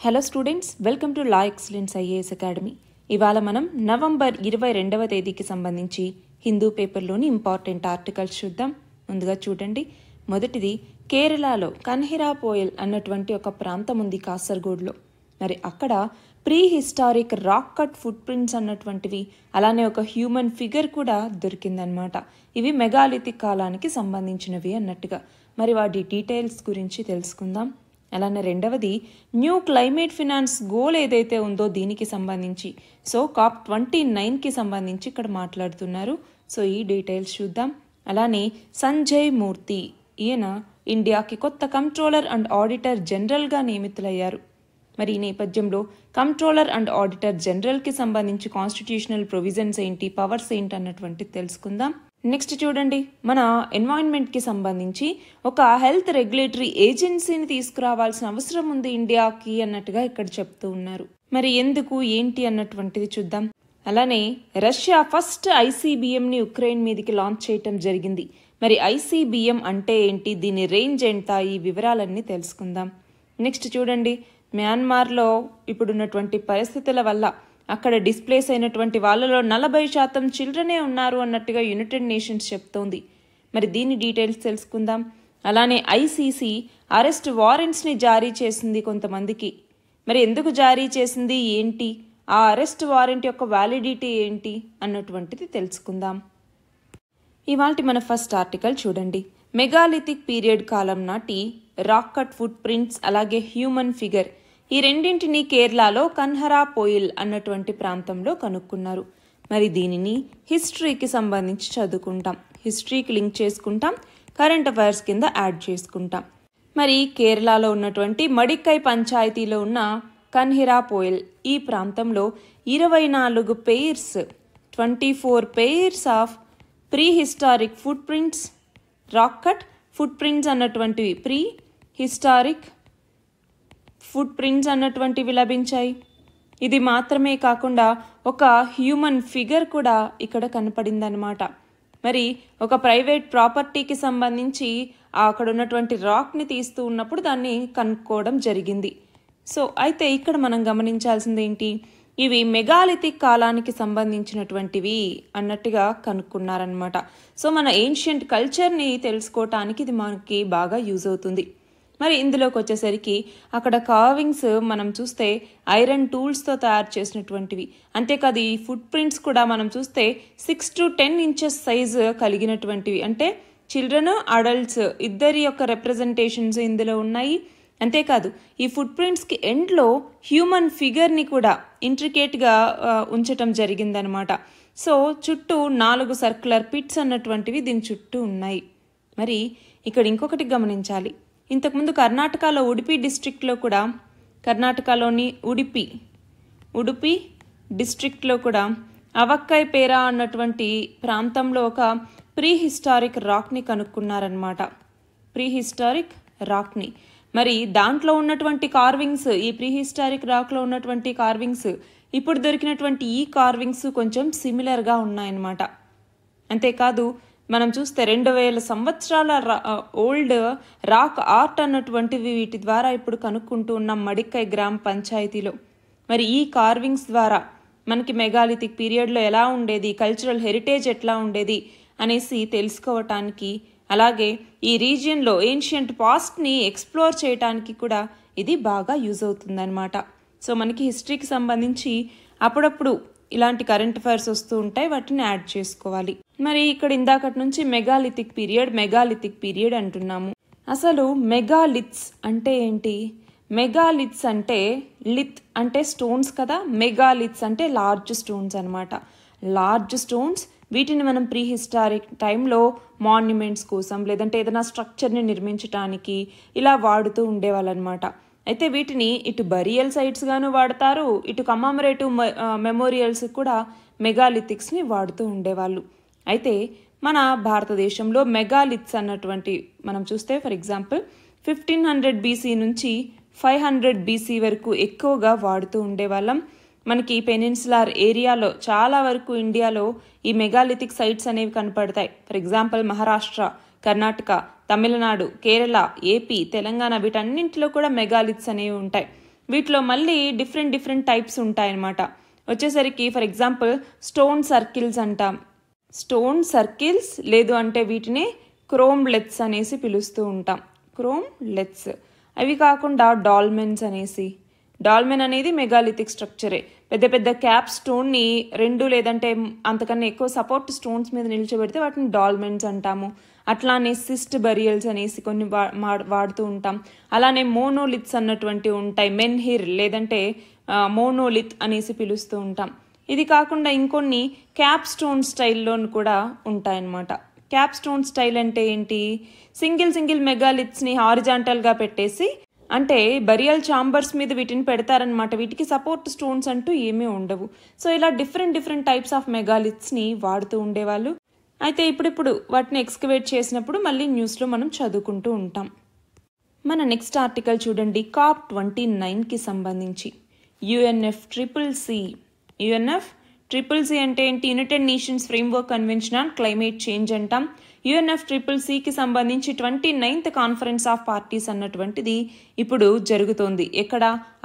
Hello students, welcome to law excellence IAS academy. ఇవాళ మనం November 22వ తేదీకి సంబంధించి హిందూ పేపర్లోని ఇంపార్టెంట్ ఆర్టికల్స్ చూద్దాం. ముందుగా చూడండి. మొదటిది, కేరళలో కన్హిరాపోయల్ అన్నటువంటి ఒక ప్రాంతం ఉంది కాసర్గోడ్లో. మరి అక్కడ prehistoric rock cut footprints అన్నటువంటివి, అలానే ఒక హ్యూమన్ ఫిగర్ కూడా దొరికిందనమాట. ఇవి మెగాలిథిక్ కాలానికి సంబంధించినవి అన్నట్టుగా. మరి వాటి డీటెయిల్స్ గురించి తెలుసుకుందాం. అలానే రెండవది, న్యూ క్లైమేట్ ఫినాన్స్ గోల్ ఏదైతే ఉందో దీనికి సంబంధించి, సో COP29కి సంబంధించి ఇక్కడ మాట్లాడుతున్నారు. సో ఈ డీటెయిల్స్ చూద్దాం. అలానే సంజయ్ మూర్తి, ఈయన ఇండియాకి కొత్త కంట్రోలర్ అండ్ ఆడిటర్ జనరల్గా నియమితులయ్యారు. మరి ఈ నేపథ్యంలో కంట్రోలర్ అండ్ ఆడిటర్ జనరల్కి సంబంధించి కాన్స్టిట్యూషనల్ ప్రొవిజన్స్ ఏంటి, పవర్స్ ఏంటి అన్నటువంటిది తెలుసుకుందాం. నెక్స్ట్ చూడండి, మన ఎన్వైరన్మెంట్కి సంబంధించి ఒక హెల్త్ రెగ్యులేటరీ ఏజెన్సీని తీసుకురావాల్సిన అవసరం ఉంది ఇండియాకి అన్నట్టుగా ఇక్కడ చెప్తూ ఉన్నారు. మరి ఎందుకు ఏంటి అన్నటువంటిది చూద్దాం. అలానే రష్యా ఫస్ట్ ICBMని ఉక్రెయిన్ మీదకి లాంచ్ చేయటం జరిగింది. మరి ICBM అంటే ఏంటి, దీని రేంజ్ ఎంత, ఈ వివరాలన్నీ తెలుసుకుందాం. నెక్స్ట్ చూడండి, మ్యాన్మార్లో ఇప్పుడున్నటువంటి పరిస్థితుల వల్ల అక్కడ డిస్ప్లేస్ అయినటువంటి వాళ్ళలో 40% చిల్డ్రనే ఉన్నారు అన్నట్టుగా యునైటెడ్ నేషన్స్ చెప్తోంది. మరి దీని డీటెయిల్స్ తెలుసుకుందాం. అలానే ICC అరెస్ట్ వారెంట్స్ని జారీ చేసింది కొంతమందికి. మరి ఎందుకు జారీ చేసింది, ఏంటి, ఆ అరెస్ట్ వారెంట్ యొక్క వ్యాలిడిటీ ఏంటి అన్నటువంటిది తెలుసుకుందాం. ఇవాల్టి మన ఫస్ట్ ఆర్టికల్ చూడండి. మెగాలిథిక్ పీరియడ్ కాలం నాటి రాక్ కట్ ఫుట్ ప్రింట్స్ అలాగే హ్యూమన్ ఫిగర్, ఈ రెండింటిని కేరళలో కన్హరాపోయిల్ అన్నటువంటి ప్రాంతంలో కనుక్కున్నారు. మరి దీనిని హిస్టరీకి సంబంధించి చదువుకుంటాం, హిస్టరీకి లింక్ చేసుకుంటాం, కరెంట్ అఫైర్స్ కింద యాడ్ చేసుకుంటాం. మరి కేరళలో ఉన్నటువంటి మడిక్కై పంచాయతీలో ఉన్న కన్హిరాపోయిల్ ఈ ప్రాంతంలో 24 pairs 24 pairs of prehistoric footprints, rock cut footprints అన్నటువంటివి, ప్రీ హిస్టారిక్ ఫుట్ ప్రింట్స్ అన్నటువంటివి లభించాయి. ఇది మాత్రమే కాకుండా ఒక హ్యూమన్ ఫిగర్ కూడా ఇక్కడ కనపడిందనమాట. మరి ఒక ప్రైవేట్ ప్రాపర్టీకి సంబంధించి అక్కడ ఉన్నటువంటి రాక్ని తీస్తూ ఉన్నప్పుడు దాన్ని కనుక్కోవడం జరిగింది. సో అయితే ఇక్కడ మనం గమనించాల్సింది ఏంటి, ఇవి మెగాలిథిక్ కాలానికి సంబంధించినటువంటివి అన్నట్టుగా కనుక్కున్నారనమాట. సో మన ఏన్షియంట్ కల్చర్ని తెలుసుకోవటానికి ఇది మనకి బాగా యూజ్ అవుతుంది. మరి ఇందులోకి వచ్చేసరికి అక్కడ కార్వింగ్స్ మనం చూస్తే ఐరన్ టూల్స్తో తయారు చేసినటువంటివి. అంతేకాదు ఈ ఫుట్ ప్రింట్స్ కూడా మనం చూస్తే 6 to 10 ఇంచెస్ సైజు కలిగినటువంటివి. అంటే చిల్డ్రన్, అడల్ట్స్ ఇద్దరి యొక్క రిప్రజెంటేషన్స్ ఇందులో ఉన్నాయి. అంతేకాదు ఈ ఫుట్ ప్రింట్స్కి ఎండ్లో హ్యూమన్ ఫిగర్ని కూడా ఇంట్రికేట్గా ఉంచటం జరిగిందనమాట. సో చుట్టూ 4 సర్క్యులర్ పిట్స్ అన్నటువంటివి దీని చుట్టూ ఉన్నాయి. మరి ఇక్కడ ఇంకొకటి గమనించాలి. ఇంతకుముందు కర్ణాటకలో ఉడిపి డిస్ట్రిక్ట్లో కూడా, కర్ణాటకలోని ఉడిపి డిస్ట్రిక్ట్లో కూడా అవక్కై పేరా అన్నటువంటి ప్రాంతంలో ఒక ప్రీ హిస్టారిక్ రాక్ని కనుక్కున్నారనమాట. ప్రీ హిస్టారిక్ రాక్ని, మరి దాంట్లో ఉన్నటువంటి కార్వింగ్స్, ఈ ప్రీ హిస్టారిక్ రాక్లో ఉన్నటువంటి కార్వింగ్స్ ఇప్పుడు దొరికినటువంటి ఈ కార్వింగ్స్ కొంచెం సిమిలర్గా ఉన్నాయన్నమాట. అంతేకాదు మనం చూస్తే 2000 సంవత్సరాల ఓల్డ్ రాక్ ఆర్ట్ అన్నటువంటివి వీటి ద్వారా ఇప్పుడు కనుక్కుంటూ ఉన్నాం మడిక్కై గ్రామ పంచాయతీలో. మరి ఈ కార్వింగ్స్ ద్వారా మనకి మెగాలిథిక్ పీరియడ్లో ఎలా ఉండేది, కల్చరల్ హెరిటేజ్ ఎట్లా ఉండేది అనేసి తెలుసుకోవటానికి, అలాగే ఈ రీజియన్లో ఏన్షియంట్ పాస్ట్ని ఎక్స్ప్లోర్ చేయడానికి కూడా ఇది బాగా యూజ్ అవుతుందన్నమాట. సో మనకి హిస్టరీకి సంబంధించి అప్పుడప్పుడు ఇలాంటి కరెంట్ అఫైర్స్ వస్తూ ఉంటాయి, వాటిని యాడ్ చేసుకోవాలి. మరి ఇక్కడ ఇందాకటి నుంచి మెగాలిథిక్ పీరియడ్ అంటున్నాము. అసలు మెగాలిథ్స్ అంటే ఏంటి? మెగాలిథ్స్ అంటే లిత్ అంటే స్టోన్స్ కదా, మెగాలిథ్స్ అంటే లార్జ్ స్టోన్స్ అనమాట. లార్జ్ స్టోన్స్, వీటిని మనం ప్రీ హిస్టారిక్ టైంలో మాన్యుమెంట్స్ కోసం లేదంటే ఏదైనా స్ట్రక్చర్ని నిర్మించడానికి ఇలా వాడుతూ ఉండేవాళ్ళు అనమాట. అయితే వీటిని ఇటు బరియల్ సైట్స్ గాను వాడతారు, ఇటు కమామరేటివ్ మెమోరియల్స్ కూడా మెగాలిథిక్స్ని వాడుతూ ఉండేవాళ్ళు. అయితే మన భారతదేశంలో మెగాలిథ్స్ అన్నటువంటి మనం చూస్తే ఫర్ ఎగ్జాంపుల్ 1500 BC నుంచి 500 BC వరకు ఎక్కువగా వాడుతూ ఉండేవాళ్ళం. మనకి పెనిన్సులార్ ఏరియాలో చాలా వరకు ఇండియాలో ఈ మెగాలిథిక్ సైట్స్ అనేవి కనపడతాయి. For example Maharashtra, Karnataka, Tamil Nadu, Kerala, AP, Telangana వీటన్నింటిలో కూడా మెగాలిథ్స్ అనేవి ఉంటాయి. వీటిలో మళ్ళీ డిఫరెంట్ టైప్స్ ఉంటాయన్నమాట. వచ్చేసరికి ఫర్ ఎగ్జాంపుల్ స్టోన్ సర్కిల్స్ అంటాం. స్టోన్ సర్కిల్స్ లేదు అంటే వీటిని క్రోమ్లెట్స్ అనేసి పిలుస్తూ ఉంటాం. క్రోమ్లెట్స్. అవి కాకుండా డాల్మెన్స్ అనేసి. డాల్మెన్ అనేది మెగాలిథిక్ స్ట్రక్చరే. పెద్ద క్యాప్ స్టోన్ని 2 లేదంటే అంతకన్నా ఎక్కువ సపోర్ట్ స్టోన్స్ మీద నిల్చోబెడితే వాటిని డాల్మెన్స్ అంటాము. అట్లానే సిస్ట్ బరియల్స్ అనేసి కొన్ని వాడుతూ ఉంటాం. అలానే మోనోలిత్స్ అన్నటువంటి ఉంటాయి. మెన్హిర్ లేదంటే మోనోలిత్ అనేసి పిలుస్తూ ఉంటాం. ఇది కాకుండా ఇంకొన్ని క్యాప్ స్టోన్ స్టైల్లో కూడా ఉంటాయన్నమాట. క్యాప్ స్టోన్ స్టైల్ అంటే ఏంటి? సింగిల్ మెగాలిత్స్ని హారిజాంటల్గా పెట్టేసి, అంటే బరియల్ ఛాంబర్స్ మీద వీటిని పెడతారనమాట. వీటికి సపోర్ట్ స్టోన్స్ అంటూ ఏమీ ఉండవు. సో ఇలా డిఫరెంట్ టైప్స్ ఆఫ్ మెగాలిత్స్ని వాడుతూ ఉండేవాళ్ళు. అయితే ఇప్పుడు వాటిని ఎక్స్కవేట్ చేసినప్పుడు మళ్ళీ న్యూస్లో మనం చదువుకుంటూ ఉంటాం. మన నెక్స్ట్ ఆర్టికల్ చూడండి. COP29కి సంబంధించి UNFCCC. UNFCCC అంటే ఏంటి? United nations framework convention on climate change అంటాం. UNFCCCకి సంబంధించి 29th కాన్ఫరెన్స్ ఆఫ్ పార్టీస్ అన్నటువంటిది ఇప్పుడు జరుగుతోంది. ఎక్కడ?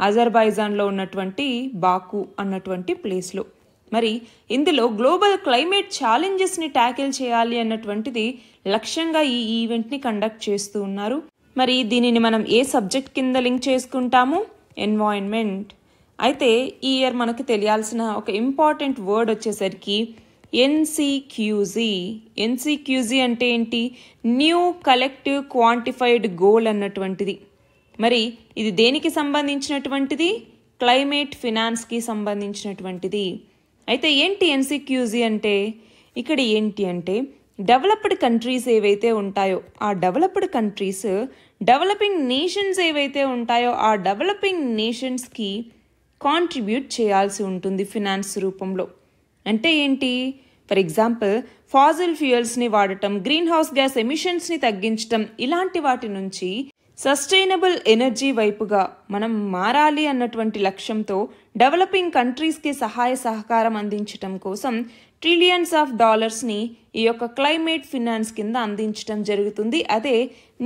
అజర్బైజాన్లో ఉన్నటువంటి బాకు అన్నటువంటి ప్లేస్లో. మరి ఇందులో గ్లోబల్ క్లైమేట్ ఛాలెంజెస్ని ట్యాకిల్ చేయాలి అన్నటువంటిది లక్ష్యంగా ఈ ఈవెంట్ని కండక్ట్ చేస్తూ ఉన్నారు. మరి దీనిని మనం ఏ సబ్జెక్ట్ కింద లింక్ చేసుకుంటాము? ఎన్వైరన్మెంట్. అయితే ఈ ఇయర్ మనకు తెలియాల్సిన ఒక ఇంపార్టెంట్ వర్డ్ వచ్చేసరికి NCQZ అంటే ఏంటి? న్యూ కలెక్టివ్ క్వాంటిఫైడ్ గోల్ అన్నటువంటిది. మరి ఇది దేనికి సంబంధించినటువంటిది? క్లైమేట్ ఫినాన్స్కి సంబంధించినటువంటిది. అయితే ఏంటి NCQZ అంటే? ఇక్కడ ఏంటి అంటే డెవలప్డ్ కంట్రీస్ ఏవైతే ఉంటాయో ఆ డెవలప్డ్ కంట్రీస్ డెవలపింగ్ నేషన్స్ ఏవైతే ఉంటాయో ఆ డెవలపింగ్ నేషన్స్కి కాంట్రిబ్యూట్ చేయాల్సి ఉంటుంది ఫినాన్స్ రూపంలో. అంటే ఏంటి? ఫర్ ఎగ్జాంపుల్ ఫాజిల్ ఫ్యూయల్స్ని వాడటం, గ్రీన్ హౌస్ గ్యాస్ ఎమిషన్స్ని తగ్గించడం, ఇలాంటి వాటి నుంచి సస్టైనబుల్ ఎనర్జీ వైపుగా మనం మారాలి అన్నటువంటి లక్ష్యంతో డెవలపింగ్ కంట్రీస్కి సహాయ సహకారం అందించడం కోసం ట్రిలియన్స్ ఆఫ్ డాలర్స్ని ఈ యొక్క క్లైమేట్ ఫినాన్స్ కింద అందించడం జరుగుతుంది. అదే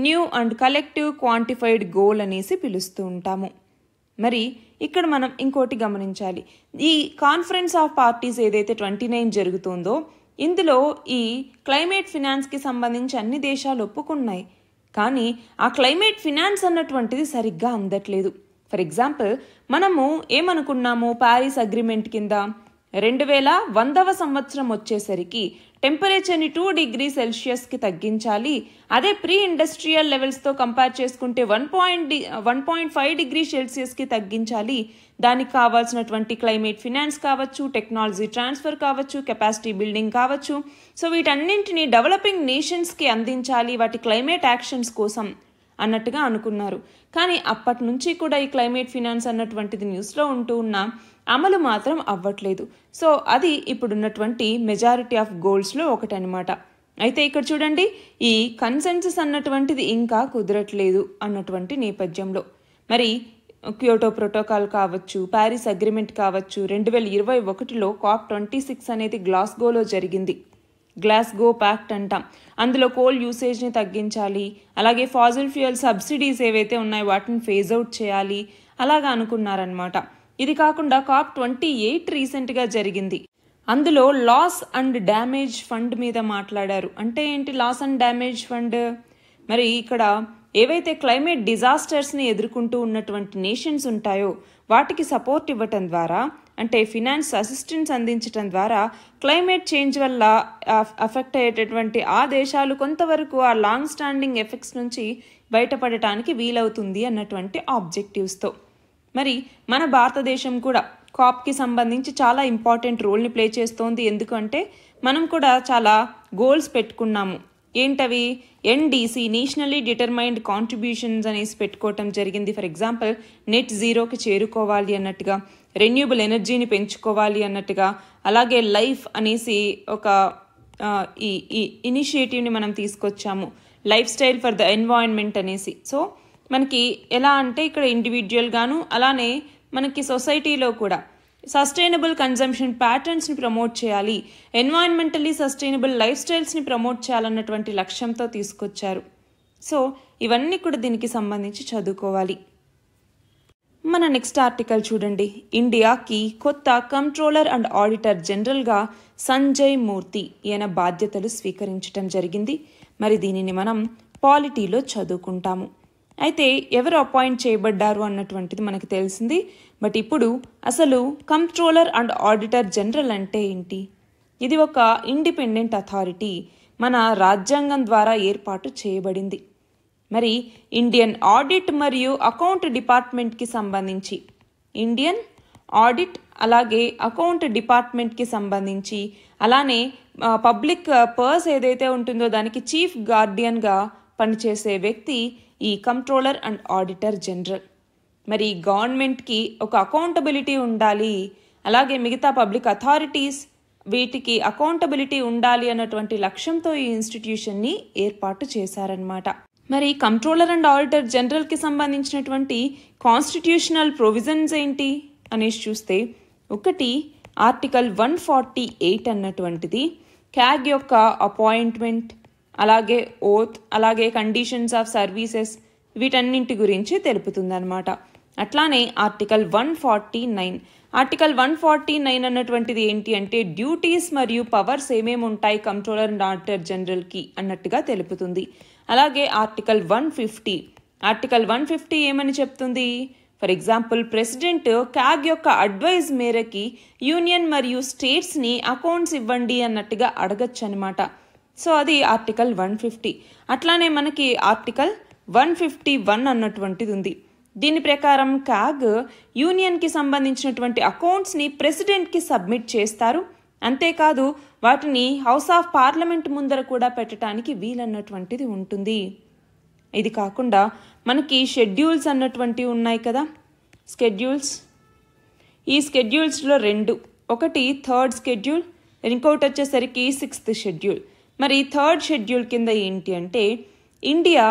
new and collective quantified goal అనేసి పిలుస్తూ ఉంటాము. మరి ఇక్కడ మనం ఇంకోటి గమనించాలి. ఈ కాన్ఫరెన్స్ ఆఫ్ పార్టీస్ ఏదైతే 29 జరుగుతుందో ఇందులో ఈ క్లైమేట్ ఫినాన్స్కి సంబంధించి అన్ని దేశాలు ఒప్పుకున్నాయి. కానీ ఆ క్లైమేట్ ఫినాన్స్ అన్నటువంటిది సరిగ్గా అందట్లేదు. ఫర్ ఎగ్జాంపుల్ మనము ఏమనుకున్నాము? ప్యారిస్ అగ్రిమెంట్ కింద 2100వ సంవత్సరం వచ్చేసరికి టెంపరేచర్ని 2 డిగ్రీ సెల్సియస్కి తగ్గించాలి. అదే ప్రీ ఇండస్ట్రియల్ లెవెల్స్తో కంపేర్ చేసుకుంటే 1.5 డిగ్రీ సెల్సియస్కి తగ్గించాలి. దానికి కావాల్సినటువంటి క్లైమేట్ ఫినాన్స్ కావచ్చు, టెక్నాలజీ ట్రాన్స్ఫర్ కావచ్చు, కెపాసిటీ బిల్డింగ్ కావచ్చు. సో వీటన్నింటినీ డెవలపింగ్ నేషన్స్కి అందించాలి వాటి క్లైమేట్ యాక్షన్స్ కోసం అన్నట్టుగా అనుకున్నారు. కానీ అప్పటి నుంచి కూడా ఈ క్లైమేట్ ఫినాన్స్ అన్నటువంటిది న్యూస్లో ఉంటూ ఉన్న అమలు మాత్రం అవ్వట్లేదు. సో అది ఇప్పుడున్నటువంటి మెజారిటీ ఆఫ్ గోల్స్లో ఒకటనమాట. అయితే ఇక్కడ చూడండి, ఈ కన్సెన్సస్ అన్నటువంటిది ఇంకా కుదరట్లేదు అన్నటువంటి నేపథ్యంలో మరి క్యోటో ప్రోటోకాల్ కావచ్చు, ప్యారిస్ అగ్రిమెంట్ కావచ్చు, 2021లో COP26 అనేది గ్లాస్గోలో జరిగింది. గ్లాస్గో ప్యాక్ట్ అంటాం. అందులో కోల్ యూసేజ్ని తగ్గించాలి, అలాగే ఫాజిల్ ఫ్యూయల్ సబ్సిడీస్ ఏవైతే ఉన్నాయో వాటిని ఫేజ్ అవుట్ చేయాలి, అలాగా అనుకున్నారనమాట. ఇది కాకుండా COP28 రీసెంట్గా జరిగింది. అందులో లాస్ అండ్ డ్యామేజ్ ఫండ్ మీద మాట్లాడారు. అంటే ఏంటి లాస్ అండ్ డ్యామేజ్ ఫండ్? మరి ఇక్కడ ఏవైతే క్లైమేట్ డిజాస్టర్స్ని ఎదుర్కొంటూ ఉన్నటువంటి నేషన్స్ ఉంటాయో వాటికి సపోర్ట్ ఇవ్వటం ద్వారా, అంటే ఫినాన్స్ అసిస్టెన్స్ అందించడం ద్వారా క్లైమేట్ చేంజ్ వల్ల అఫెక్ట్ అయ్యేటటువంటి ఆ దేశాలు కొంతవరకు ఆ లాంగ్ స్టాండింగ్ ఎఫెక్ట్స్ నుంచి బయటపడటానికి వీలవుతుంది అన్నటువంటి ఆబ్జెక్టివ్స్తో. మరి మన భారతదేశం కూడా కాప్కి సంబంధించి చాలా ఇంపార్టెంట్ రోల్ని ప్లే చేస్తోంది. ఎందుకంటే మనం కూడా చాలా గోల్స్ పెట్టుకున్నాము. ఏంటవి? NDC నేషనల్లీ డిటర్మైన్డ్ కాంట్రిబ్యూషన్స్ అనేసి పెట్టుకోవటం జరిగింది. ఫర్ ఎగ్జాంపుల్ నెట్ జీరోకి చేరుకోవాలి అన్నట్టుగా, రెన్యూబుల్ ఎనర్జీని పెంచుకోవాలి అన్నట్టుగా, అలాగే లైఫ్ అనేసి ఒక ఈ ఇనిషియేటివ్ని మనం తీసుకొచ్చాము, life style for the environment అనేసి. సో మనకి ఎలా అంటే ఇక్కడ ఇండివిజువల్గాను అలానే మనకి సొసైటీలో కూడా సస్టైనబుల్ కన్జంప్షన్ ప్యాటర్న్స్ని ప్రమోట్ చేయాలి, ఎన్వైరన్మెంటల్లీ సస్టైనబుల్ లైఫ్ స్టైల్స్ని ప్రమోట్ చేయాలన్నటువంటి లక్ష్యంతో తీసుకొచ్చారు. సో ఇవన్నీ కూడా దీనికి సంబంధించి చదువుకోవాలి. మన నెక్స్ట్ ఆర్టికల్ చూడండి. ఇండియాకి కొత్త కంట్రోలర్ అండ్ ఆడిటర్ జనరల్గా సంజయ్ మూర్తి ఈయన బాధ్యతలు స్వీకరించడం జరిగింది. మరి దీనిని మనం పాలిటీలో చదువుకుంటాము. అయితే ఎవరు అపాయింట్ చేయబడ్డారు అన్నటువంటిది మనకు తెలిసింది. బట్ ఇప్పుడు అసలు కంట్రోలర్ అండ్ ఆడిటర్ జనరల్ అంటే ఏంటి? ఇది ఒక ఇండిపెండెంట్ అథారిటీ, మన రాజ్యాంగం ద్వారా ఏర్పాటు చేయబడింది. మరి ఇండియన్ ఆడిట్ మరియు అకౌంట్ డిపార్ట్మెంట్కి సంబంధించి ఇండియన్ ఆడిట్ అలాగే అకౌంట్ డిపార్ట్మెంట్కి సంబంధించి అలానే పబ్లిక్ పర్స్ ఏదైతే ఉంటుందో దానికి చీఫ్ గార్డియన్గా పనిచేసే వ్యక్తి ఈ కంట్రోలర్ అండ్ ఆడిటర్ జనరల్. మరి గవర్నమెంట్కి ఒక అకౌంటబిలిటీ ఉండాలి, అలాగే మిగతా పబ్లిక్ అథారిటీస్ వీటికి అకౌంటబిలిటీ ఉండాలి అన్నటువంటి లక్ష్యంతో ఈ ఇన్స్టిట్యూషన్ని ఏర్పాటు చేశారనమాట. మరి కంట్రోలర్ అండ్ ఆడిటర్ జనరల్కి సంబంధించినటువంటి కాన్స్టిట్యూషనల్ ప్రొవిజన్స్ ఏంటి అనేసి చూస్తే, ఒకటి ఆర్టికల్ 148 అన్నటువంటిది క్యాగ్ యొక్క అపాయింట్మెంట్ అలాగే ఓత్ అలాగే కండిషన్స్ ఆఫ్ సర్వీసెస్ వీటన్నింటి గురించి తెలుపుతుందన్నమాట. అట్లానే ఆర్టికల్ 149 అన్నటువంటిది ఏంటి అంటే డ్యూటీస్ మరియు పవర్స్ ఏమేమి ఉంటాయి కంట్రోలర్ అండ్ ఆడిటర్ జనరల్కి అన్నట్టుగా తెలుపుతుంది. అలాగే ఆర్టికల్ 150 ఏమని చెప్తుంది? ఫర్ ఎగ్జాంపుల్ ప్రెసిడెంట్ క్యాగ్ యొక్క అడ్వైజ్ మేరకి యూనియన్ మరియు స్టేట్స్ని అకౌంట్స్ ఇవ్వండి అన్నట్టుగా అడగచ్చు అనమాట. సో అది ఆర్టికల్ 150. అట్లానే మనకి ఆర్టికల్ 151 అన్నటువంటిది ఉంది. దీని ప్రకారం క్యాగ్ యూనియన్కి సంబంధించినటువంటి అకౌంట్స్ని ప్రెసిడెంట్కి సబ్మిట్ చేస్తారు. అంతేకాదు వాటిని హౌస్ ఆఫ్ పార్లమెంట్ ముందర కూడా పెట్టడానికి వీలన్నటువంటిది ఉంటుంది. ఇది కాకుండా మనకి షెడ్యూల్స్ అన్నటువంటివి ఉన్నాయి కదా, స్కెడ్యూల్స్. ఈ స్కెడ్యూల్స్లో రెండు, ఒకటి 3rd షెడ్యూల్, ఇంకొకటి వచ్చేసరికి 6th షెడ్యూల్. మరి 3rd షెడ్యూల్ కింద ఏంటి అంటే ఇండియా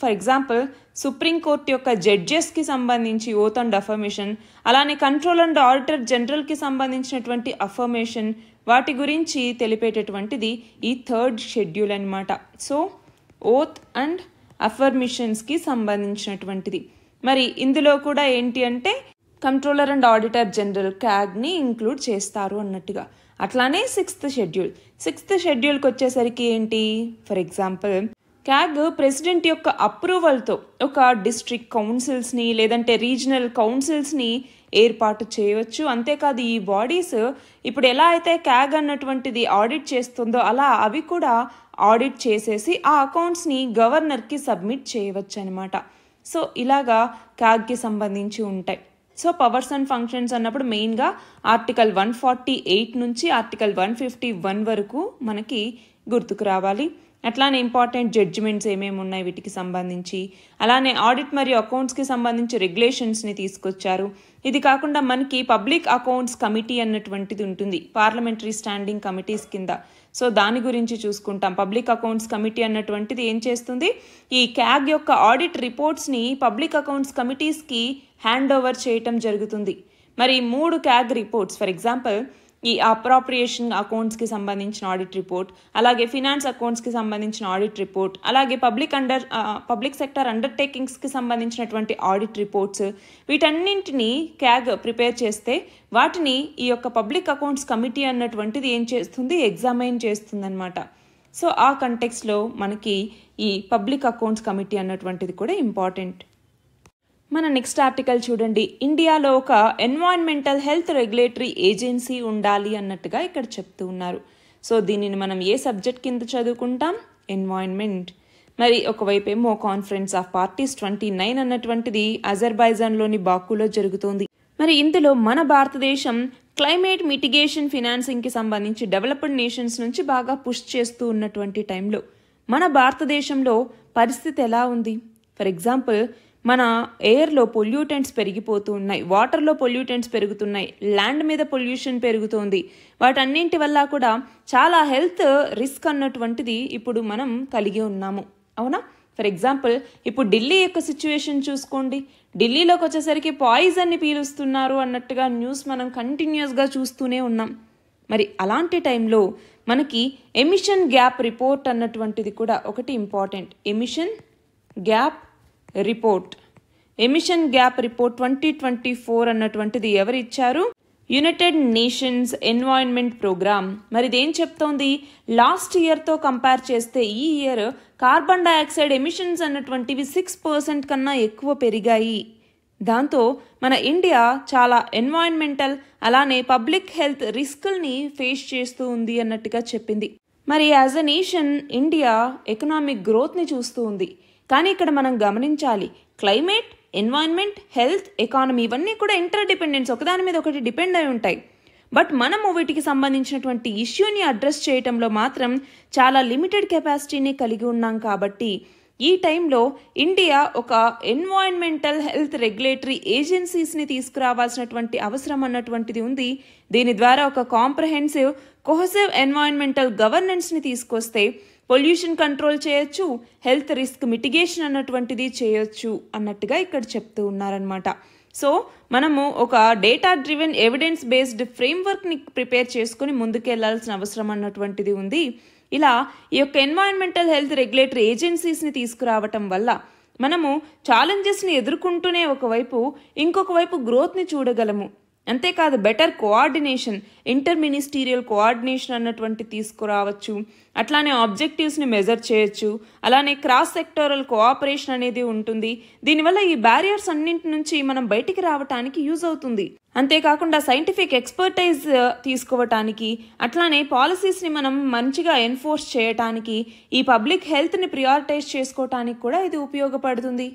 ఫర్ ఎగ్జాంపుల్ సుప్రీంకోర్టు యొక్క జడ్జెస్కి సంబంధించి ఓత్ అండ్ అఫర్మేషన్, అలానే కంట్రోల్ అండ్ ఆడిటర్ జనరల్కి సంబంధించినటువంటి అఫర్మేషన్ వాటి గురించి తెలిపేటటువంటిది ఈ 3rd షెడ్యూల్ అనమాట. సో ఓత్ అండ్ అఫర్మేషన్స్కి సంబంధించినటువంటిది. మరి ఇందులో కూడా ఏంటి అంటే కంట్రోలర్ అండ్ ఆడిటర్ జనరల్ క్యాగ్ని ఇంక్లూడ్ చేస్తారు అన్నట్టుగా. అట్లానే 6th షెడ్యూల్కి వచ్చేసరికి ఏంటి, ఫర్ ఎగ్జాంపుల్ క్యాగ్ ప్రెసిడెంట్ యొక్క అప్రూవల్తో ఒక డిస్ట్రిక్ట్ కౌన్సిల్స్ని లేదంటే రీజనల్ కౌన్సిల్స్ని ఏర్పాటు చేయవచ్చు. అంతేకాదు ఈ బాడీస్ ఇప్పుడు ఎలా అయితే క్యాగ్ అన్నటువంటిది ఆడిట్ చేస్తుందో అలా అవి కూడా ఆడిట్ చేసేసి ఆ అకౌంట్స్ని గవర్నర్కి సబ్మిట్ చేయవచ్చు అనమాట. సో ఇలాగా క్యాగ్కి సంబంధించి ఉంటాయి. సో పవర్స్ అండ్ ఫంక్షన్స్ అన్నప్పుడు మెయిన్గా ఆర్టికల్ 148 నుంచి ఆర్టికల్ 151 వరకు మనకి గుర్తుకు రావాలి. అట్లానే ఇంపార్టెంట్ జడ్జిమెంట్స్ ఏమేమి ఉన్నాయి వీటికి సంబంధించి, అలానే ఆడిట్ మరియు అకౌంట్స్కి సంబంధించి రెగ్యులేషన్స్ని తీసుకొచ్చారు. ఇది కాకుండా మనకి పబ్లిక్ అకౌంట్స్ కమిటీ అన్నటువంటిది ఉంటుంది పార్లమెంటరీ స్టాండింగ్ కమిటీస్ కింద. సో దాని గురించి చూసుకుంటాం. పబ్లిక్ అకౌంట్స్ కమిటీ అన్నటువంటిది ఏం చేస్తుంది, ఈ క్యాగ్ యొక్క ఆడిట్ రిపోర్ట్స్ని పబ్లిక్ అకౌంట్స్ కమిటీస్కి హ్యాండ్ ఓవర్ చేయటం జరుగుతుంది. మరి 3 క్యాగ్ రిపోర్ట్స్, ఫర్ ఎగ్జాంపుల్ ఈ అప్రాప్రియేషన్ అకౌంట్స్కి సంబంధించిన ఆడిట్ రిపోర్ట్, అలాగే ఫినాన్స్ అకౌంట్స్కి సంబంధించిన ఆడిట్ రిపోర్ట్, అలాగే పబ్లిక్ సెక్టర్ అండర్టేకింగ్స్కి సంబంధించినటువంటి ఆడిట్ రిపోర్ట్స్ వీటన్నింటినీ క్యాగ్ ప్రిపేర్ చేస్తే వాటిని ఈ యొక్క పబ్లిక్ అకౌంట్స్ కమిటీ అన్నటువంటిది ఏం చేస్తుంది, ఎగ్జామైన్ చేస్తుంది అనమాట. సో ఆ కంటెక్స్లో మనకి ఈ పబ్లిక్ అకౌంట్స్ కమిటీ అన్నటువంటిది కూడా ఇంపార్టెంట్. మన నెక్స్ట్ ఆర్టికల్ చూడండి. ఇండియాలో ఒక ఎన్వైరన్మెంటల్ హెల్త్ రెగ్యులేటరీ ఏజెన్సీ ఉండాలి అన్నట్టుగా ఇక్కడ చెప్తూ ఉన్నారు. సో దీనిని మనం ఏ సబ్జెక్ట్ కింద చదువుకుంటాం, ఎన్వైరన్మెంట్. మరి ఒకవైపు ఏమో కాన్ఫరెన్స్ ఆఫ్ పార్టీస్ 29 అన్నటువంటిది అజర్బైజాన్లోని బాకులో జరుగుతోంది. మరి ఇందులో మన భారతదేశం క్లైమేట్ మిటిగేషన్ ఫినాన్సింగ్కి సంబంధించి డెవలప్డ్ నేషన్స్ నుంచి బాగా పుష్ చేస్తూ ఉన్నటువంటి టైంలో మన భారతదేశంలో పరిస్థితి ఎలా ఉంది? ఫర్ ఎగ్జాంపుల్ మన ఎయిర్లో పొల్యూటెంట్స్ పెరిగిపోతూ ఉన్నాయి, వాటర్లో పొల్యూటెంట్స్ పెరుగుతున్నాయి, ల్యాండ్ మీద పొల్యూషన్ పెరుగుతోంది. వాటన్నింటి వల్ల కూడా చాలా హెల్త్ రిస్క్ అన్నటువంటిది ఇప్పుడు మనం కలిగి ఉన్నాము, అవునా? ఫర్ ఎగ్జాంపుల్ ఇప్పుడు ఢిల్లీ యొక్క సిచ్యువేషన్ చూసుకోండి. ఢిల్లీలోకి వచ్చేసరికి పాయిజన్ని పీలుస్తున్నారు అన్నట్టుగా న్యూస్ మనం కంటిన్యూస్గా చూస్తూనే ఉన్నాం. మరి అలాంటి టైంలో మనకి ఎమిషన్ గ్యాప్ రిపోర్ట్ అన్నటువంటిది కూడా ఒకటి important. Emission gap report. Emission gap report 2024 అన్నటువంటిది ఎవరు ఇచ్చారు? United nations environment programme. మరి ఇదేం చెప్తోంది? లాస్ట్ ఇయర్తో కంపేర్ చేస్తే ఈ ఇయర్ కార్బన్ డైఆక్సైడ్ ఎమిషన్స్ అన్నటువంటివి 6% కన్నా ఎక్కువ పెరిగాయి. దాంతో మన ఇండియా చాలా ఎన్వైరన్మెంటల్ అలానే పబ్లిక్ హెల్త్ రిస్కుల్ని ఫేస్ చేస్తూ ఉంది అన్నట్టుగా చెప్పింది. మరి as a nation India economic గ్రోత్ని చూస్తూ ఉంది. కానీ ఇక్కడ మనం గమనించాలి, క్లైమేట్, ఎన్వైరన్మెంట్, హెల్త్, ఎకానమీ ఇవన్నీ కూడా ఇంటర్ డిపెండెన్స్, ఒకదాని మీద ఒకటి డిపెండ్ అయి ఉంటాయి. బట్ మనము వీటికి సంబంధించినటువంటి ఇష్యూని అడ్రస్ చేయటంలో మాత్రం చాలా లిమిటెడ్ కెపాసిటీని కలిగి ఉన్నాం. కాబట్టి ఈ టైంలో ఇండియా ఒక ఎన్వైరన్మెంటల్ హెల్త్ రెగ్యులేటరీ ఏజెన్సీస్ని తీసుకురావాల్సినటువంటి అవసరం అన్నటువంటిది ఉంది. దీని ద్వారా ఒక కాంప్రహెన్సివ్ కోహెసివ్ ఎన్వైరన్మెంటల్ గవర్నెన్స్ని తీసుకొస్తే పొల్యూషన్ కంట్రోల్ చేయొచ్చు, హెల్త్ రిస్క్ మిటిగేషన్ అన్నటువంటిది చేయొచ్చు అన్నట్టుగా ఇక్కడ చెప్తూ ఉన్నారనమాట. సో మనము ఒక డేటా డ్రివెన్ ఎవిడెన్స్ బేస్డ్ ఫ్రేమ్వర్క్ని ప్రిపేర్ చేసుకుని ముందుకెళ్లాల్సిన అవసరం అన్నటువంటిది ఉంది. ఇలా ఈ యొక్క ఎన్వైరన్మెంటల్ హెల్త్ రెగ్యులేటరీ ఏజెన్సీస్ని తీసుకురావటం వల్ల మనము ఛాలెంజెస్ని ఎదుర్కొంటూనే ఒకవైపు ఇంకొక వైపు గ్రోత్ని చూడగలము. అంతేకాదు better coordination, inter ministerial coordination అన్నటువంటి తీసుకురావచ్చు. అట్లానే ఆబ్జెక్టివ్స్ని మెజర్ చేయొచ్చు. అలానే క్రాస్ సెక్టోరల్ కోఆపరేషన్ అనేది ఉంటుంది. దీనివల్ల ఈ బ్యారియర్స్ అన్నింటి నుంచి మనం బయటికి రావటానికి యూజ్ అవుతుంది. అంతేకాకుండా సైంటిఫిక్ ఎక్స్పర్టైజ్ తీసుకోవటానికి, అట్లానే పాలసీస్ని మనం మంచిగా ఎన్ఫోర్స్ చేయటానికి, ఈ పబ్లిక్ హెల్త్ని ప్రియారిటైజ్ చేసుకోవటానికి కూడా ఇది ఉపయోగపడుతుంది.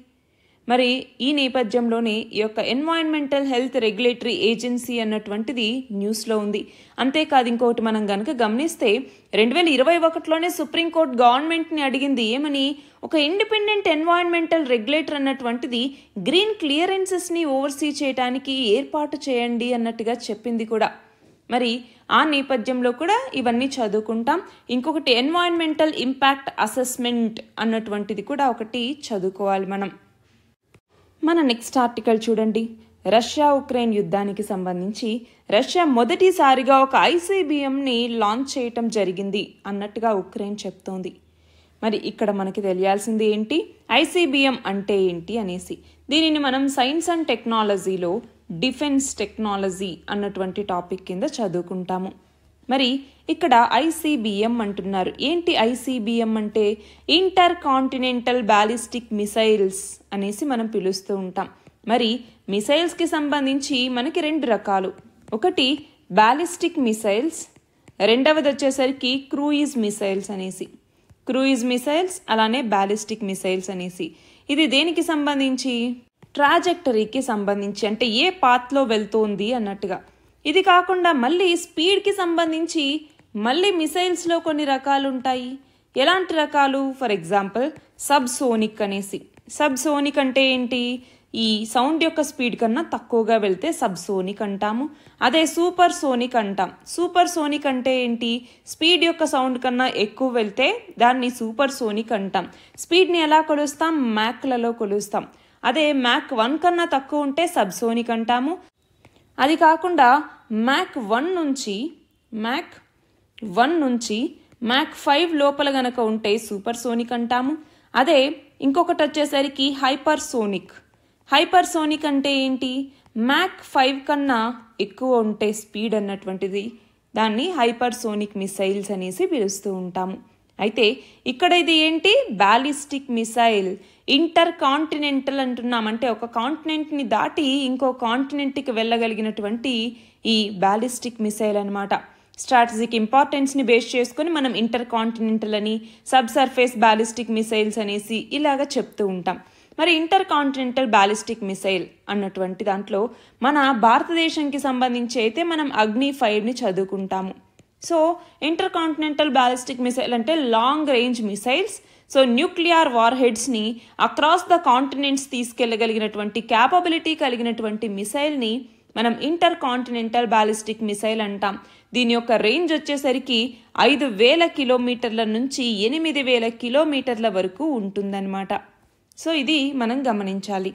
మరి ఈ నేపథ్యంలోనే ఈ యొక్క ఎన్వైరన్మెంటల్ హెల్త్ రెగ్యులేటరీ ఏజెన్సీ అన్నటువంటిది న్యూస్లో ఉంది. అంతేకాదు ఇంకొకటి మనం కనుక గమనిస్తే 2021లోనే సుప్రీంకోర్టు గవర్నమెంట్ని అడిగింది ఏమని, ఒక ఇండిపెండెంట్ ఎన్వైరన్మెంటల్ రెగ్యులేటర్ అన్నటువంటిది గ్రీన్ క్లియరెన్సెస్ని ఓవర్సీ చేయడానికి ఏర్పాటు చేయండి అన్నట్టుగా చెప్పింది కూడా. మరి ఆ నేపథ్యంలో కూడా ఇవన్నీ చదువుకుంటాం. ఇంకొకటి ఎన్వైరన్మెంటల్ ఇంపాక్ట్ అసెస్మెంట్ అన్నటువంటిది కూడా ఒకటి చదువుకోవాలి మనం. మన నెక్స్ట్ ఆర్టికల్ చూడండి. రష్యా ఉక్రెయిన్ యుద్ధానికి సంబంధించి రష్యా మొదటిసారిగా ఒక ఐసీబీఎంని లాంచ్ చేయటం జరిగింది అన్నట్టుగా ఉక్రెయిన్ చెప్తోంది. మరి ఇక్కడ మనకి తెలియాల్సింది ఏంటి, ఐసీబీఎం అంటే ఏంటి అనేసి. దీనిని మనం సైన్స్ అండ్ టెక్నాలజీలో డిఫెన్స్ టెక్నాలజీ అన్నటువంటి టాపిక్ కింద చదువుకుంటాము. మరి ఇక్కడ ఐసీబీఎం అంటున్నారు. ఏంటి ఐసీబీఎం అంటే? ఇంటర్ కాంటినెంటల్ బ్యాలిస్టిక్ మిసైల్స్ అనేసి మనం పిలుస్తూ ఉంటాం. మరి మిసైల్స్కి సంబంధించి మనకి 2 రకాలు. ఒకటి బ్యాలిస్టిక్ మిసైల్స్, రెండవది వచ్చేసరికి క్రూయిజ్ మిసైల్స్ అనేసి. క్రూయిజ్ మిసైల్స్ అలానే బ్యాలిస్టిక్ మిసైల్స్ అనేసి. ఇది దేనికి సంబంధించి? ట్రాజెక్టరీకి సంబంధించి, అంటే ఏ పాత్లో వెళ్తోంది అన్నట్టుగా. ఇది కాకుండా మళ్ళీ స్పీడ్కి సంబంధించి మళ్ళీ మిసైల్స్లో కొన్ని రకాలు ఉంటాయి. ఎలాంటి రకాలు? ఫర్ ఎగ్జాంపుల్ సబ్సోనిక్ అనేసి. సబ్సోనిక్ అంటే ఏంటి? ఈ సౌండ్ యొక్క స్పీడ్ కన్నా తక్కువగా వెళ్తే సబ్సోనిక్ అంటాము. అదే సూపర్ సోనిక్ అంటాం. సూపర్ సోనిక్ అంటే ఏంటి? స్పీడ్ యొక్క సౌండ్ కన్నా ఎక్కువ వెళ్తే దాన్ని సూపర్ సోనిక్ అంటాం. స్పీడ్ని ఎలా కొలుస్తాం? మ్యాక్లలో కొలుస్తాం. అదే మ్యాక్ 1 కన్నా తక్కువ ఉంటే సబ్సోనిక్ అంటాము. అది కాకుండా మ్యాక్ 1 నుంచి మ్యాక్ 5 లోపల గనక ఉంటే సూపర్ సోనిక్ అంటాము. అదే ఇంకొకటి వచ్చేసరికి హైపర్ సోనిక్. హైపర్ సోనిక్ అంటే ఏంటి? మ్యాక్ 5 కన్నా ఎక్కువ ఉంటే స్పీడ్ అన్నటువంటిది, దాన్ని హైపర్ సోనిక్ మిసైల్స్ అనేసి పిలుస్తూ ఉంటాము. అయితే ఇక్కడ ఇది ఏంటి? Ballistic missile. ఇంటర్ కాంటినెంటల్ అంటున్నాం, అంటే ఒక కాంటినెంట్ని దాటి ఇంకో కాంటినెంట్కి వెళ్ళగలిగినటువంటి ఈ బ్యాలిస్టిక్ మిసైల్ అనమాట. స్ట్రాటజిక్ ఇంపార్టెన్స్ని బేస్ చేసుకొని మనం ఇంటర్ కాంటినెంటల్ అని, సబ్ సర్ఫేస్ బ్యాలిస్టిక్ మిసైల్స్ అనేసి ఇలాగా చెప్తూ ఉంటాం. మరి ఇంటర్ కాంటినెంటల్ బ్యాలిస్టిక్ మిసైల్ అన్నటువంటి దాంట్లో మన భారతదేశంకి సంబంధించి అయితే మనం అగ్ని 5ని చదువుకుంటాము. So intercontinental ballistic missile అంటే long range missiles. So nuclear వార్ హెడ్స్ని అక్రాస్ ద కాంటినెంట్స్ తీసుకెళ్లగలిగినటువంటి క్యాపబిలిటీ కలిగినటువంటి మిసైల్ని మనం ఇంటర్ కాంటినెంటల్ బ్యాలిస్టిక్ మిసైల్ అంటాం. దీని యొక్క రేంజ్ వచ్చేసరికి 5,000 కిలోమీటర్ల నుంచి 8,000 కిలోమీటర్ల వరకు ఉంటుందన్నమాట. సో ఇది మనం గమనించాలి.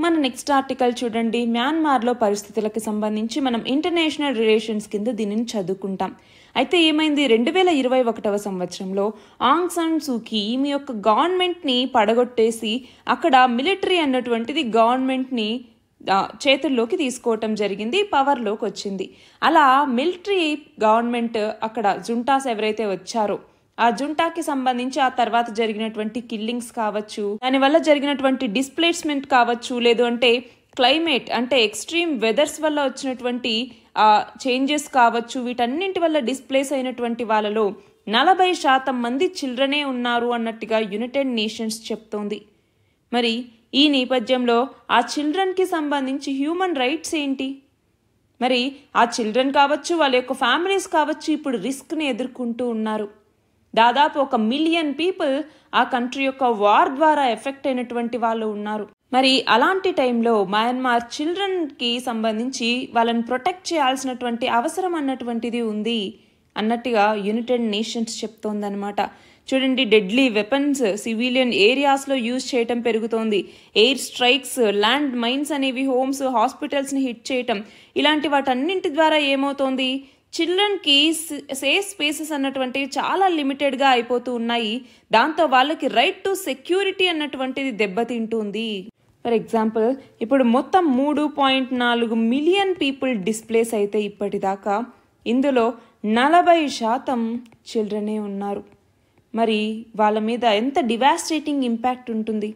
మన నెక్స్ట్ ఆర్టికల్ చూడండి. మ్యాన్మార్లో పరిస్థితులకు సంబంధించి మనం ఇంటర్నేషనల్ రిలేషన్స్ కింద దీనిని చదువుకుంటాం. అయితే ఏమైంది, 2021 సంవత్సరంలో ఆంగ్ సాన్ సూకీ ఈమె యొక్క గవర్నమెంట్ని పడగొట్టేసి అక్కడ మిలిటరీ అన్నటువంటిది గవర్నమెంట్ని చేతుల్లోకి తీసుకోవటం జరిగింది, పవర్లోకి వచ్చింది. అలా మిలిటరీ గవర్నమెంట్ అక్కడ జుంటాస్ ఎవరైతే వచ్చారో ఆ జుంటాకి సంబంధించి ఆ తర్వాత జరిగినటువంటి కిల్లింగ్స్ కావచ్చు, దానివల్ల జరిగినటువంటి డిస్ప్లేస్మెంట్ కావచ్చు, లేదు అంటే క్లైమేట్ అంటే ఎక్స్ట్రీమ్ వెదర్స్ వల్ల వచ్చినటువంటి చేంజెస్ కావచ్చు, వీటన్నింటి వల్ల డిస్ప్లేస్ అయినటువంటి వాళ్ళలో 40% మంది చిల్డ్రనే ఉన్నారు అన్నట్టుగా యునైటెడ్ నేషన్స్ చెప్తోంది. మరి ఈ నేపథ్యంలో ఆ చిల్డ్రన్కి సంబంధించి హ్యూమన్ రైట్స్ ఏంటి? మరి ఆ చిల్డ్రన్ కావచ్చు, వాళ్ళ యొక్క ఫ్యామిలీస్ కావచ్చు, ఇప్పుడు రిస్క్ని ఎదుర్కొంటూ ఉన్నారు. దాదాపు 1 మిలియన్ పీపుల్ ఆ కంట్రీ యొక్క వార్ ద్వారా ఎఫెక్ట్ అయినటువంటి వాళ్ళు ఉన్నారు. మరి అలాంటి టైంలో మయన్మార్ చిల్డ్రన్కి సంబంధించి వాళ్ళని ప్రొటెక్ట్ చేయాల్సినటువంటి అవసరం అన్నటువంటిది ఉంది అన్నట్టుగా యునైటెడ్ నేషన్స్ చెప్తోందనమాట. చూడండి, డెడ్లీ వెపన్స్ సివిలియన్ ఏరియాస్లో యూజ్ చేయటం పెరుగుతోంది. ఎయిర్ స్ట్రైక్స్, ల్యాండ్ మైన్స్ అనేవి హోమ్స్, హాస్పిటల్స్ని హిట్ చేయటం, ఇలాంటి వాటన్నింటి ద్వారా ఏమవుతోంది, చిల్డ్రన్కి సేఫ్ స్పేసెస్ అన్నటువంటివి చాలా లిమిటెడ్గా అయిపోతూ ఉన్నాయి. దాంతో వాళ్ళకి రైట్ టు సెక్యూరిటీ అన్నటువంటిది దెబ్బతింటుంది. ఫర్ ఎగ్జాంపుల్, ఇప్పుడు మొత్తం 3.4 మిలియన్ పీపుల్ డిస్ప్లేస్ అయితే ఇప్పటిదాకా ఇందులో 40% చిల్డ్రనే ఉన్నారు. మరి వాళ్ళ మీద ఎంత డివాస్టేటింగ్ ఇంపాక్ట్ ఉంటుంది.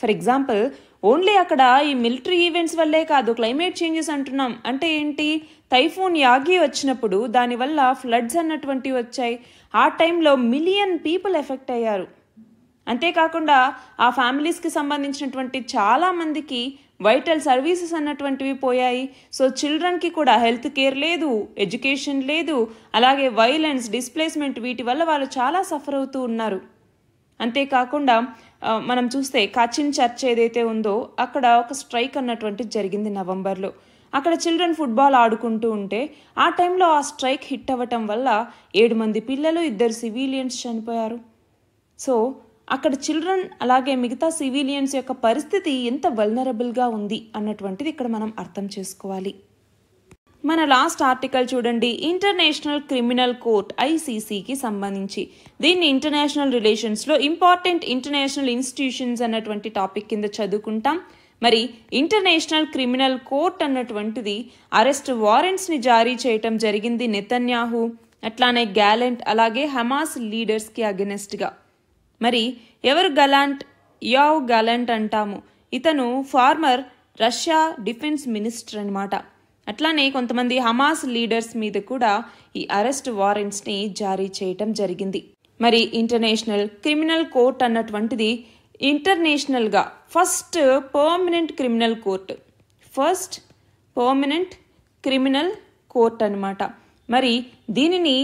ఫర్ ఎగ్జాంపుల్, ఓన్లీ అక్కడ ఈ మిలిటరీ ఈవెంట్స్ వల్లే కాదు, క్లైమేట్ చేంజెస్ అంటున్నాం. అంటే ఏంటి, టైఫూన్ యాగి వచ్చినప్పుడు దానివల్ల ఫ్లడ్స్ అన్నటువంటివి వచ్చాయి. ఆ టైంలో 1 మిలియన్ పీపుల్ ఎఫెక్ట్ అయ్యారు. అంతేకాకుండా ఆ ఫ్యామిలీస్కి సంబంధించినటువంటి చాలామందికి వైటల్ సర్వీసెస్ అన్నటువంటివి పోయాయి. సో చిల్డ్రన్కి కూడా హెల్త్ కేర్ లేదు, ఎడ్యుకేషన్ లేదు, అలాగే వైలెన్స్, డిస్ప్లేస్మెంట్, వీటి వల్ల వాళ్ళు చాలా సఫర్ అవుతూ ఉన్నారు. అంతేకాకుండా మనం చూస్తే కాచిన్ చర్చ్ ఏదైతే ఉందో అక్కడ ఒక స్ట్రైక్ అన్నటువంటిది జరిగింది నవంబర్లో. అక్కడ చిల్డ్రన్ ఫుట్బాల్ ఆడుకుంటూ ఉంటే ఆ టైంలో ఆ స్ట్రైక్ హిట్ అవ్వటం వల్ల 7 మంది పిల్లలు, 2 సివిలియన్స్ చనిపోయారు. సో అక్కడ చిల్డ్రన్ అలాగే మిగతా సివిలియన్స్ యొక్క పరిస్థితి ఎంత వల్నరబుల్గా ఉంది అన్నటువంటిది ఇక్కడ మనం అర్థం చేసుకోవాలి. మన లాస్ట్ ఆర్టికల్ చూడండి. ఇంటర్నేషనల్ క్రిమినల్ కోర్ట్ ICCకి సంబంధించి దీన్ని ఇంటర్నేషనల్ రిలేషన్స్లో ఇంపార్టెంట్ ఇంటర్నేషనల్ ఇన్స్టిట్యూషన్స్ అన్నటువంటి టాపిక్ కింద చదువుకుంటాం. మరి ఇంటర్నేషనల్ క్రిమినల్ కోర్ట్ అన్నటువంటిది అరెస్ట్ వారెంట్స్ని జారీ చేయటం జరిగింది నెతన్యాహు, అట్లానే గ్యాలెంట్, అలాగే హమాస్ లీడర్స్కి అగెనెస్ట్గా. మరి ఎవరు గలాంట్? యావ్ గ్యాలెంట్ అంటాము. ఇతను ఫార్మర్ రష్యా డిఫెన్స్ మినిస్టర్ అనమాట. అట్లానే కొంతమంది హమాస్ లీడర్స్ మీద కూడా ఈ అరెస్ట్ వారెంట్స్ని జారీ చేయటం జరిగింది. మరి ఇంటర్నేషనల్ క్రిమినల్ కోర్ట్ అన్నటువంటిది ఇంటర్నేషనల్గా ఫస్ట్ పర్మనెంట్ క్రిమినల్ కోర్ట్ అనమాట. మరి దీనిని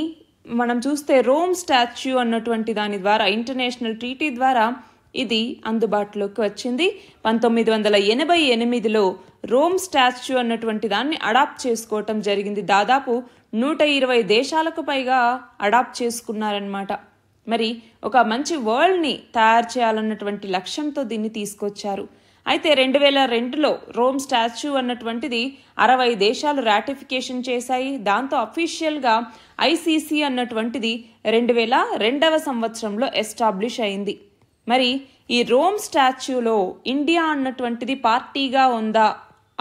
మనం చూస్తే రోమ్ స్టాచ్యూ అన్నటువంటి దాని ద్వారా, ఇంటర్నేషనల్ ట్రీటీ ద్వారా ఇది అందుబాటులోకి వచ్చింది. 1988లో రోమ్ స్టాచ్యూ అన్నటువంటి దాన్ని అడాప్ట్ చేసుకోవటం జరిగింది. దాదాపు 120 దేశాలకు పైగా అడాప్ట్ చేసుకున్నారనమాట. మరి ఒక మంచి వరల్డ్ని తయారు చేయాలన్నటువంటి లక్ష్యంతో దీన్ని తీసుకొచ్చారు. అయితే 2002లో రోమ్ స్టాచ్యూ అన్నటువంటిది 60 దేశాలు రాటిఫికేషన్ చేశాయి. దాంతో అఫీషియల్గా ICC అన్నటువంటిది 2002వ సంవత్సరంలో ఎస్టాబ్లిష్ అయింది. మరి ఈ రోమ్ స్టాచ్యూలో ఇండియా అన్నటువంటిది పార్టీగా ఉందా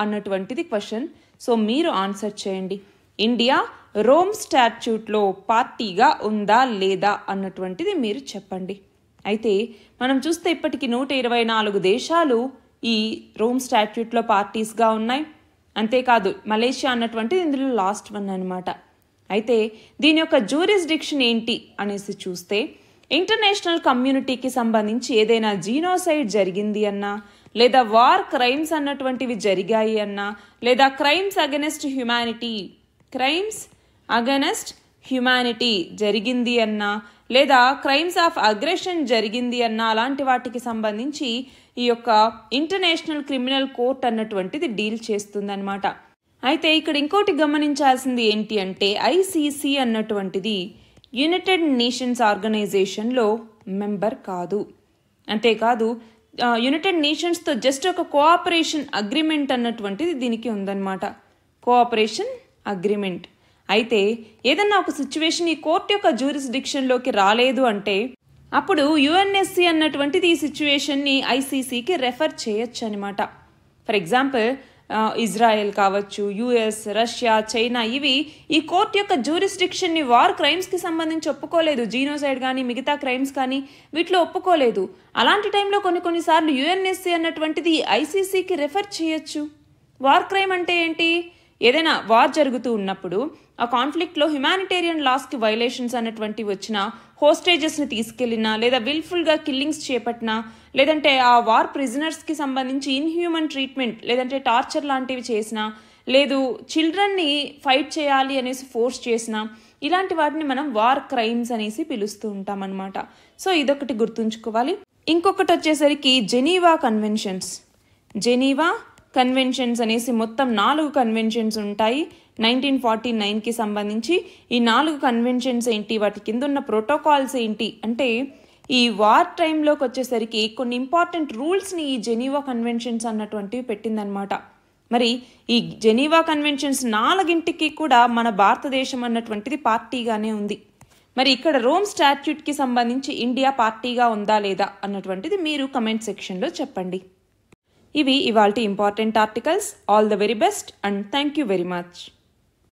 అన్నటువంటిది క్వశ్చన్. సో మీరు ఆన్సర్ చేయండి. ఇండియా రోమ్ స్టాట్యూట్లో పార్టీగా ఉందా లేదా అన్నటువంటిది మీరు చెప్పండి. అయితే మనం చూస్తే ఇప్పటికి 124 దేశాలు ఈ రోమ్ స్టాట్యూట్లో పార్టీస్గా ఉన్నాయి. అంతేకాదు మలేషియా అన్నటువంటిది ఇందులో లాస్ట్ వన్ అనమాట. అయితే దీని యొక్క జ్యూరిస్డిక్షన్ ఏంటి అనేసి చూస్తే, ఇంటర్నేషనల్ కమ్యూనిటీకి సంబంధించి ఏదైనా జీనోసైడ్ జరిగింది అన్నా, లేదా వార్ క్రైమ్స్ అన్నటువంటివి జరిగాయి అన్నా, లేదా క్రైమ్స్ అగెనెస్ట్ హ్యుమానిటీ జరిగింది అన్నా, లేదా క్రైమ్స్ ఆఫ్ అగ్రెషన్ జరిగింది అన్నా, అలాంటి వాటికి సంబంధించి ఈ యొక్క ఇంటర్నేషనల్ క్రిమినల్ కోర్ట్ అన్నటువంటిది డీల్ చేస్తుందన్నమాట. అయితే ఇక్కడ ఇంకోటి గమనించాల్సింది ఏంటి అంటే, ICC అన్నటువంటిది యునైటెడ్ నేషన్స్ ఆర్గనైజేషన్లో మెంబర్ కాదు. అంతేకాదు యునైటెడ్ నేషన్స్తో జస్ట్ ఒక కోఆపరేషన్ అగ్రిమెంట్ అన్నటువంటిది దీనికి ఉందన్నమాట. Cooperation agreement. అయితే ఏదన్నా ఒక సిచ్యువేషన్ ఈ కోర్టు యొక్క జ్యూరిస్డిక్షన్లోకి రాలేదు అంటే అప్పుడు యుఎన్ఎస్సి అన్నటువంటిది ఈ సిచ్యువేషన్ని ఐసీసీకి రెఫర్ చేయొచ్చు అనమాట. ఫర్ ఎగ్జాంపుల్ ఇజ్రాయెల్ కావచ్చు, యుఎస్, రష్యా, చైనా ఇవి ఈ కోర్టు యొక్క జ్యూరిస్డిక్షన్ని వార్ క్రైమ్స్కి సంబంధించి ఒప్పుకోలేదు. జీనోసైడ్ కానీ మిగతా క్రైమ్స్ కానీ వీటిలో ఒప్పుకోలేదు. అలాంటి టైంలో కొన్నిసార్లు యుఎన్ఎస్సి అన్నటువంటిది ఐసీసీకి రెఫర్ చేయొచ్చు. వార్ క్రైమ్ అంటే ఏంటి? ఏదైనా వార్ జరుగుతూ ఉన్నప్పుడు ఆ కాన్ఫ్లిక్ట్లో హ్యుమానిటేరియన్ లాస్కి వైలేషన్స్ అన్నటువంటివి వచ్చినా, హోస్టేజెస్ని తీసుకెళ్లినా, లేదా విల్ఫుల్గా కిల్లింగ్స్ చేపట్టినా, లేదంటే ఆ వార్ ప్రిజనర్స్కి సంబంధించి ఇన్హ్యూమన్ ట్రీట్మెంట్ లేదంటే టార్చర్ లాంటివి చేసినా, లేదు చిల్డ్రన్ని ఫైట్ చేయాలి అనేసి ఫోర్స్ చేసినా, ఇలాంటి వాటిని మనం వార్ క్రైమ్స్ అనేసి పిలుస్తూ ఉంటాం అన్నమాట. సో ఇదొకటి గుర్తుంచుకోవాలి. ఇంకొకటి వచ్చేసరికి జెనీవా కన్వెన్షన్స్. జెనీవా కన్వెన్షన్స్ అనేసి మొత్తం 4 కన్వెన్షన్స్ ఉంటాయి 1949కి సంబంధించి. ఈ 4 కన్వెన్షన్స్ ఏంటి, వాటి కింద ఉన్న ప్రోటోకాల్స్ ఏంటి అంటే ఈ వార్ టైంలోకి వచ్చేసరికి కొన్ని ఇంపార్టెంట్ రూల్స్ని ఈ జెనీవా కన్వెన్షన్స్ అన్నటువంటివి పెట్టిందనమాట. మరి ఈ జెనీవా కన్వెన్షన్స్ 4కి కూడా మన భారతదేశం అన్నటువంటిది పార్టీగానే ఉంది. మరి ఇక్కడ రోమ్ స్టాట్యూట్కి సంబంధించి ఇండియా పార్టీగా ఉందా లేదా అన్నటువంటిది మీరు కమెంట్ సెక్షన్లో చెప్పండి. ఇవి ఇవాల్టి important articles. All the very best and thank you very much.